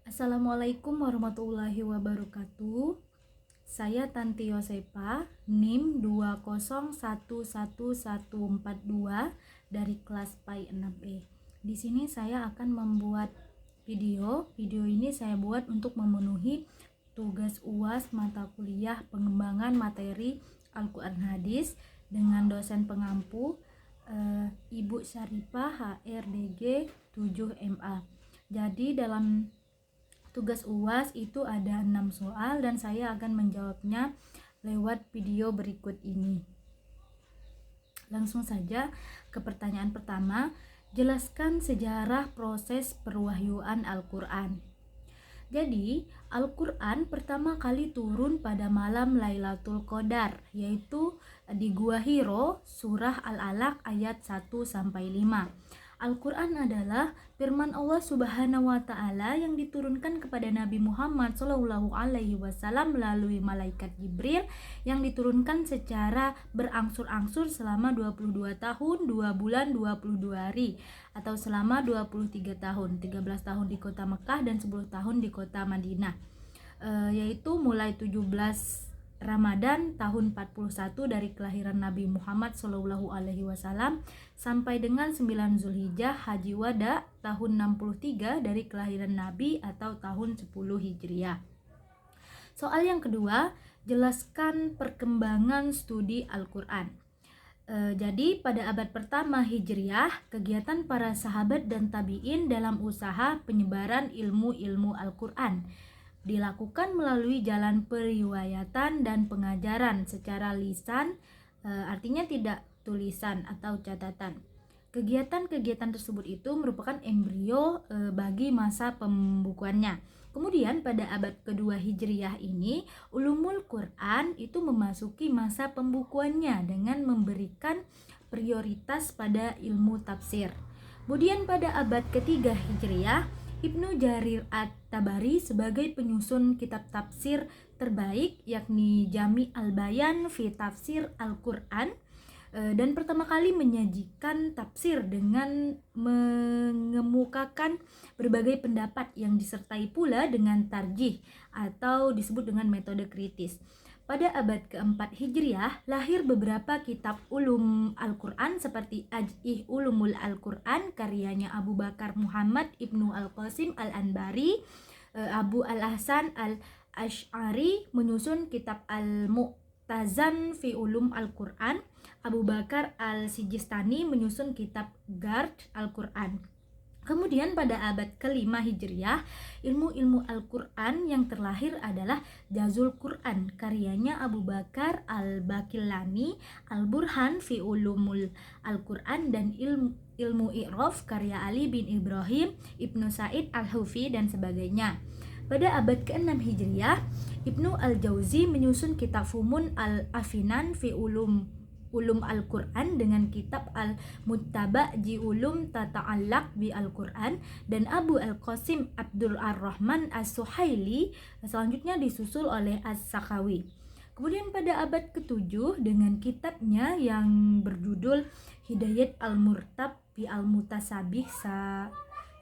Assalamualaikum warahmatullahi wabarakatuh. Saya Tanti Yosepa, NIM 2011142 dari kelas PAI 6E. Di sini saya akan membuat video. Video ini saya buat untuk memenuhi tugas UAS mata kuliah pengembangan materi Al-Quran Hadis dengan dosen pengampu Ibu Syarifah HRDG 7MA. Jadi dalam tugas UAS itu ada 6 soal dan saya akan menjawabnya lewat video berikut ini. Langsung saja ke pertanyaan pertama, jelaskan sejarah proses perwahyuan Al-Quran. Jadi, Al-Quran pertama kali turun pada malam Lailatul Qadar, yaitu di Gua Hiro, surah Al-Alaq ayat 1-5. Al-Quran adalah firman Allah Subhanahu wa Ta'ala yang diturunkan kepada Nabi Muhammad SAW melalui malaikat Jibril yang diturunkan secara berangsur-angsur selama 22 tahun, 2 bulan, 22 hari atau selama 23 tahun, 13 tahun di kota Mekah dan 10 tahun di kota Madinah, yaitu mulai 17 Ramadan tahun 41 dari kelahiran Nabi Muhammad SAW sampai dengan 9 Zulhijjah Haji Wada tahun 63 dari kelahiran Nabi atau tahun 10 Hijriah. Soal yang kedua, jelaskan perkembangan studi Al-Quran. Jadi pada abad pertama Hijriah, kegiatan para sahabat dan tabi'in dalam usaha penyebaran ilmu-ilmu Al-Quran dilakukan melalui jalan periwayatan dan pengajaran secara lisan, artinya tidak tulisan atau catatan. Kegiatan-kegiatan tersebut itu merupakan embrio bagi masa pembukuannya. Kemudian pada abad kedua Hijriah ini, ulumul Quran itu memasuki masa pembukuannya dengan memberikan prioritas pada ilmu tafsir. Kemudian pada abad ketiga Hijriah, Ibnu Jarir At-Tabari sebagai penyusun kitab tafsir terbaik, yakni Jami' Al-Bayan fi Tafsir Al-Quran, dan pertama kali menyajikan tafsir dengan mengemukakan berbagai pendapat yang disertai pula dengan tarjih atau disebut dengan metode kritis. Pada abad keempat Hijriah, lahir beberapa kitab ulum Al-Quran seperti Aj'ih Ulumul Al-Quran karyanya Abu Bakar Muhammad Ibnu Al-Qasim Al-Anbari. Abu Al-Hasan Al-Ash'ari menyusun kitab Al-Mu'tazan fi Ulum Al-Quran. Abu Bakar Al-Sijistani menyusun kitab Gard Al-Quran. Kemudian pada abad kelima Hijriah, ilmu-ilmu Al-Quran yang terlahir adalah Jazul Quran karyanya Abu Bakar Al-Bakillani, Al-Burhan fi Ulumul Al-Quran, dan ilmu I'raf karya Ali bin Ibrahim, Ibnu Sa'id Al-Hufi dan sebagainya. Pada abad ke-6 Hijriah, Ibnu Al-Jauzi menyusun kitab Fumun Al-Afinan fi Ulum Al-Quran dengan kitab Al-Muttaba' Ji Ulum Tata'allaq bi Al-Quran, dan Abu Al-Qasim Abdul Ar-Rahman As-Suhaili selanjutnya disusul oleh As-Sakhawi. Kemudian pada abad ke-7 dengan kitabnya yang berjudul Hidayat Al-Murtab bi Al-Mutasabih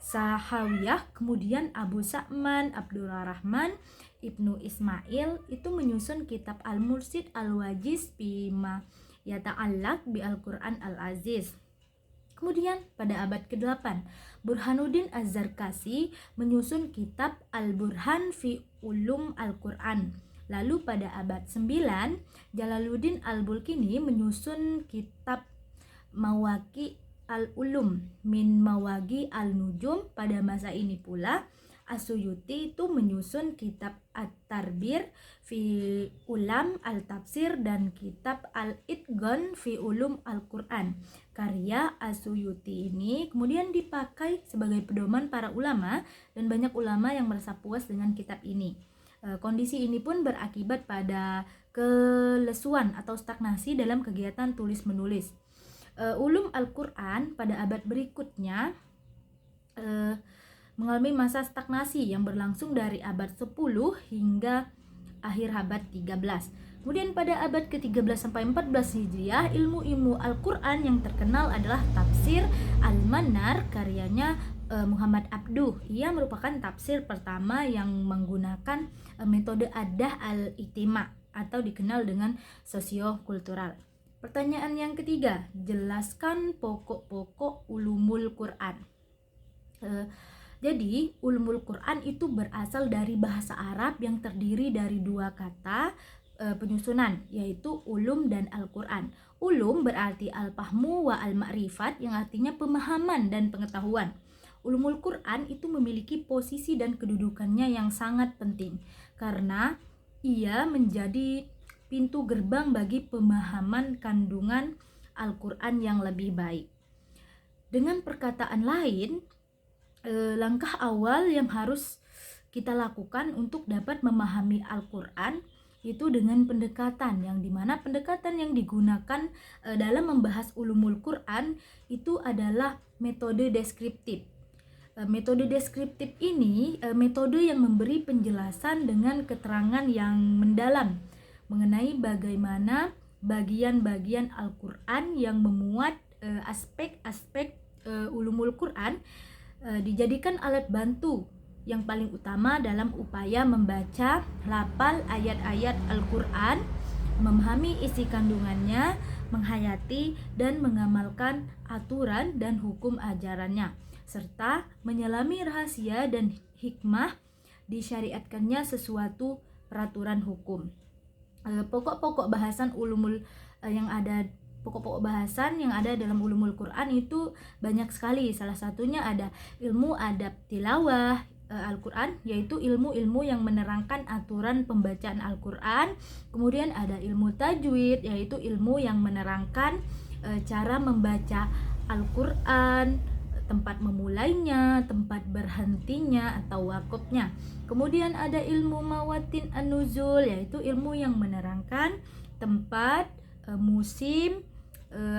Sahawiyah, kemudian Abu Sa'man Abdul Rahman Ibnu Ismail itu menyusun kitab Al-Mursid Al-Wajiz bima Yata'allaq bi Al-Quran Al-Aziz. Kemudian pada abad ke-8, Burhanuddin Az-Zarkasi menyusun kitab Al-Burhan fi Ulum Al-Quran. Lalu pada abad 9, Jalaluddin Al-Bulkini menyusun kitab Mawaqi Al-Ulum min Mawaqi Al-Nujum. Pada masa ini pula As-Suyuti itu menyusun kitab At-Tarbir fi Ulam Al-Tafsir dan kitab Al-Itqan fi Ulum Al-Quran. Karya As-Suyuti ini kemudian dipakai sebagai pedoman para ulama dan banyak ulama yang merasa puas dengan kitab ini. Kondisi ini pun berakibat pada kelesuan atau stagnasi dalam kegiatan tulis-menulis. Ulum Al-Quran pada abad berikutnya mengalami masa stagnasi yang berlangsung dari abad 10 hingga akhir abad 13. Kemudian pada abad ke-13 sampai 14 Hijriah, ilmu-ilmu Al-Quran yang terkenal adalah tafsir Al-Manar karyanya Muhammad Abduh. Ia merupakan tafsir pertama yang menggunakan metode adah al-ijtima atau dikenal dengan sosiokultural. Pertanyaan yang ketiga, jelaskan pokok-pokok ulumul Quran. Jadi ulumul Quran itu berasal dari bahasa Arab yang terdiri dari dua kata penyusunan, yaitu ulum dan Al-Quran. Ulum berarti al-fahmu wa al-ma'rifat, yang artinya pemahaman dan pengetahuan. Ulumul Quran itu memiliki posisi dan kedudukannya yang sangat penting karena ia menjadi pintu gerbang bagi pemahaman kandungan Al-Quran yang lebih baik. Dengan perkataan lain, langkah awal yang harus kita lakukan untuk dapat memahami Al-Quran itu dengan pendekatan, yang dimana pendekatan yang digunakan dalam membahas ulumul Quran itu adalah metode deskriptif. Metode deskriptif ini metode yang memberi penjelasan dengan keterangan yang mendalam mengenai bagaimana bagian-bagian Al-Quran yang memuat aspek-aspek ulumul Quran dijadikan alat bantu yang paling utama dalam upaya membaca, lafal ayat-ayat Al-Quran, memahami isi kandungannya, menghayati dan mengamalkan aturan dan hukum ajarannya, serta menyelami rahasia dan hikmah disyariatkannya sesuatu peraturan hukum. Pokok-pokok bahasan ulumul pokok-pokok bahasan yang ada dalam ulumul Quran itu banyak sekali. Salah satunya ada ilmu adab tilawah Al-Quran, yaitu ilmu-ilmu yang menerangkan aturan pembacaan Al-Quran. Kemudian ada ilmu tajwid, yaitu ilmu yang menerangkan cara membaca Al-Quran, tempat memulainya, tempat berhentinya atau wakofnya. Kemudian ada ilmu mawatin an-nuzul, yaitu ilmu yang menerangkan tempat, musim,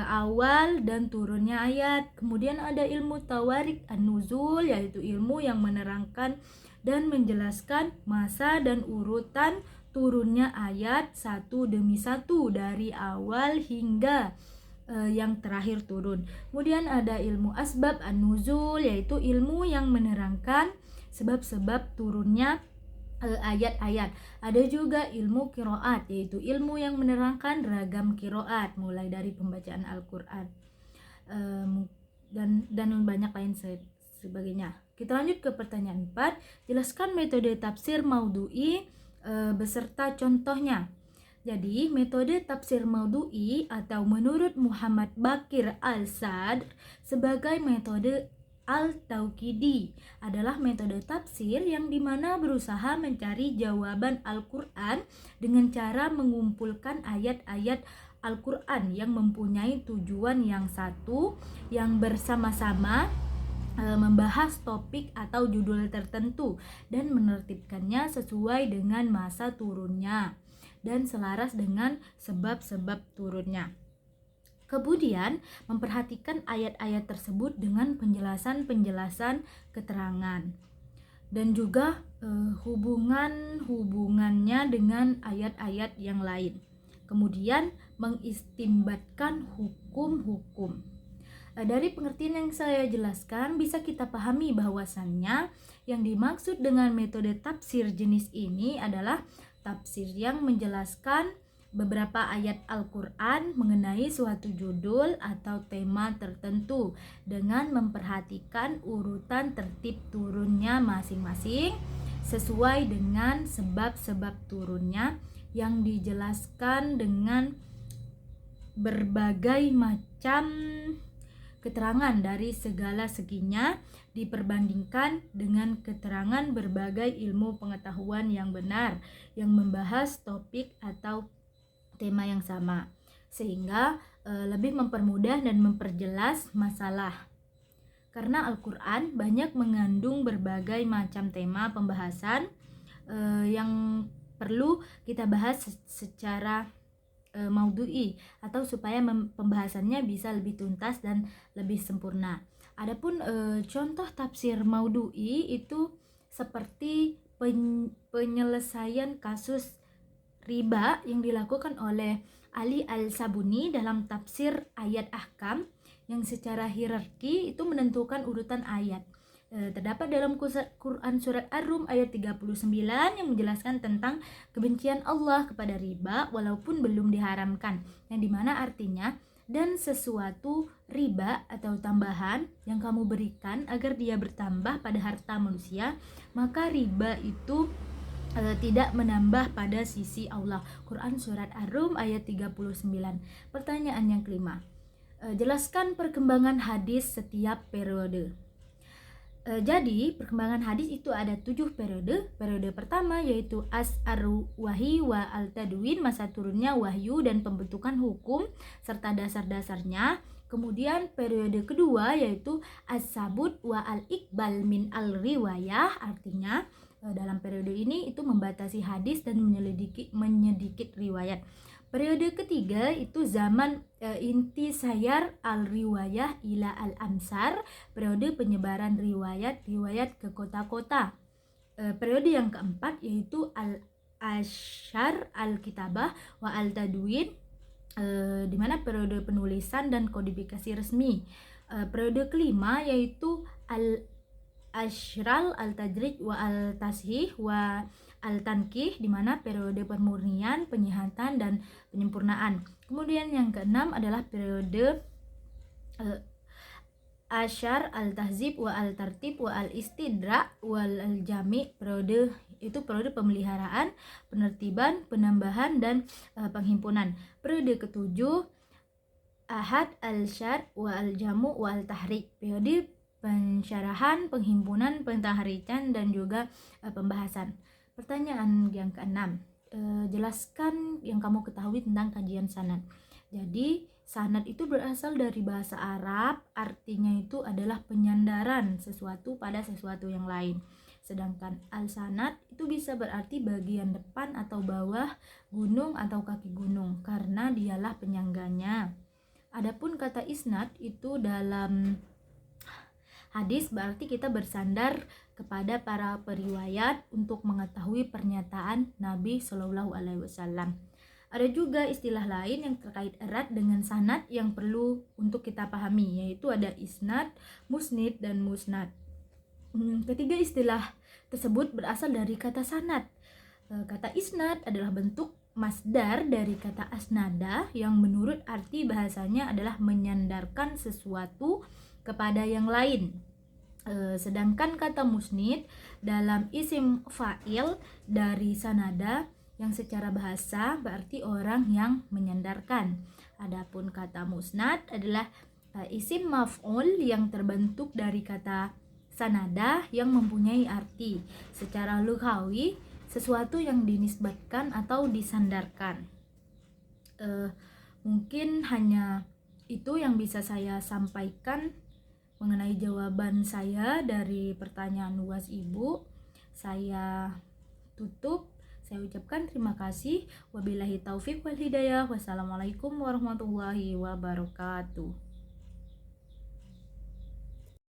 awal dan turunnya ayat. Kemudian ada ilmu tawarik an-nuzul, yaitu ilmu yang menerangkan dan menjelaskan masa dan urutan turunnya ayat satu demi satu dari awal hingga yang terakhir turun. Kemudian ada ilmu asbab an-nuzul, yaitu ilmu yang menerangkan sebab-sebab turunnya ayat-ayat. Ada juga ilmu qiraat, yaitu ilmu yang menerangkan ragam qiraat mulai dari pembacaan Al-Quran dan banyak lain sebagainya. Kita lanjut ke pertanyaan 4. Jelaskan metode tafsir maudhu'i beserta contohnya. Jadi metode tafsir maudhu'i atau menurut Muhammad Baqir Al-Sadr sebagai metode Al-Tauqidi adalah metode tafsir yang dimana berusaha mencari jawaban Al-Quran dengan cara mengumpulkan ayat-ayat Al-Quran yang mempunyai tujuan yang satu, yang bersama-sama membahas topik atau judul tertentu dan menertibkannya sesuai dengan masa turunnya dan selaras dengan sebab-sebab turunnya. Kemudian memperhatikan ayat-ayat tersebut dengan penjelasan-penjelasan keterangan dan juga hubungannya dengan ayat-ayat yang lain. Kemudian mengistimbatkan hukum-hukum. Dari pengertian yang saya jelaskan bisa kita pahami bahwasannya yang dimaksud dengan metode tafsir jenis ini adalah tafsir yang menjelaskan beberapa ayat Al-Quran mengenai suatu judul atau tema tertentu dengan memperhatikan urutan tertib turunnya masing-masing sesuai dengan sebab-sebab turunnya yang dijelaskan dengan berbagai macam keterangan dari segala seginya diperbandingkan dengan keterangan berbagai ilmu pengetahuan yang benar yang membahas topik atau tema yang sama, sehingga lebih mempermudah dan memperjelas masalah. Karena Al-Quran banyak mengandung berbagai macam tema pembahasan yang perlu kita bahas secara maudhu'i atau supaya pembahasannya bisa lebih tuntas dan lebih sempurna. Adapun contoh tafsir maudhu'i itu seperti penyelesaian kasus riba yang dilakukan oleh Ali Al-Sabuni dalam tafsir ayat ahkam yang secara hierarki itu menentukan urutan ayat. Terdapat dalam Quran surat Ar-Rum ayat 39 yang menjelaskan tentang kebencian Allah kepada riba walaupun belum diharamkan, yang dimana artinya dan sesuatu riba atau tambahan yang kamu berikan agar dia bertambah pada harta manusia, maka riba itu tidak menambah pada sisi Allah. Quran surat Ar-Rum ayat 39. Pertanyaan yang kelima, jelaskan perkembangan hadis setiap periode. Jadi perkembangan hadis itu ada 7 periode. Periode pertama yaitu As'aru Wahyi wa Al-Tadwin, masa turunnya wahyu dan pembentukan hukum serta dasar-dasarnya. Kemudian periode kedua yaitu As-Sabut wa Al-Iqbal min Al-Riwayah, artinya dalam periode ini itu membatasi hadis dan menyedikit riwayat. Periode ketiga itu zaman inti sayar al-riwayah ila al-amsar, periode penyebaran riwayat ke kota-kota. Periode yang keempat yaitu al-ashar al-kitabah wa al-tadwin, di mana periode penulisan dan kodifikasi resmi. Periode kelima yaitu al-ashral al-tajrid wa al-tashih wa al-tankih, di mana periode pemurnian, penyihatan dan penyempurnaan. Kemudian yang keenam adalah periode asyar al-tahzib wa al-tartib wa al-istidra wal al-jami, periode itu periode pemeliharaan, penertiban, penambahan dan penghimpunan. Periode ketujuh ahad al-syar wa al-jamu wa al-tahrik, periode pensyarahan, penghimpunan, pentahrikan dan juga pembahasan. Pertanyaan yang keenam, jelaskan yang kamu ketahui tentang kajian sanad. Jadi sanad itu berasal dari bahasa Arab, artinya itu adalah penyandaran sesuatu pada sesuatu yang lain. Sedangkan al-sanad itu bisa berarti bagian depan atau bawah gunung atau kaki gunung, karena dialah penyangganya. Adapun kata isnad itu dalam hadis berarti kita bersandar kepada para periwayat untuk mengetahui pernyataan Nabi Shallallahu Alaihi Wasallam. Ada juga istilah lain yang terkait erat dengan sanad yang perlu untuk kita pahami, yaitu ada isnad, musnid, dan musnad. Ketiga istilah tersebut berasal dari kata sanad. Kata isnad adalah bentuk masdar dari kata asnada yang menurut arti bahasanya adalah menyandarkan sesuatu kepada yang lain. Sedangkan kata musnid dalam isim fa'il dari sanada yang secara bahasa berarti orang yang menyandarkan. Adapun kata musnad adalah isim maf'ul yang terbentuk dari kata sanada yang mempunyai arti secara lughawi sesuatu yang dinisbatkan atau disandarkan. Mungkin hanya itu yang bisa saya sampaikan mengenai jawaban saya dari pertanyaan UAS Ibu. Saya tutup. Saya ucapkan terima kasih. Wabillahi taufik wal hidayah. Wassalamualaikum warahmatullahi wabarakatuh.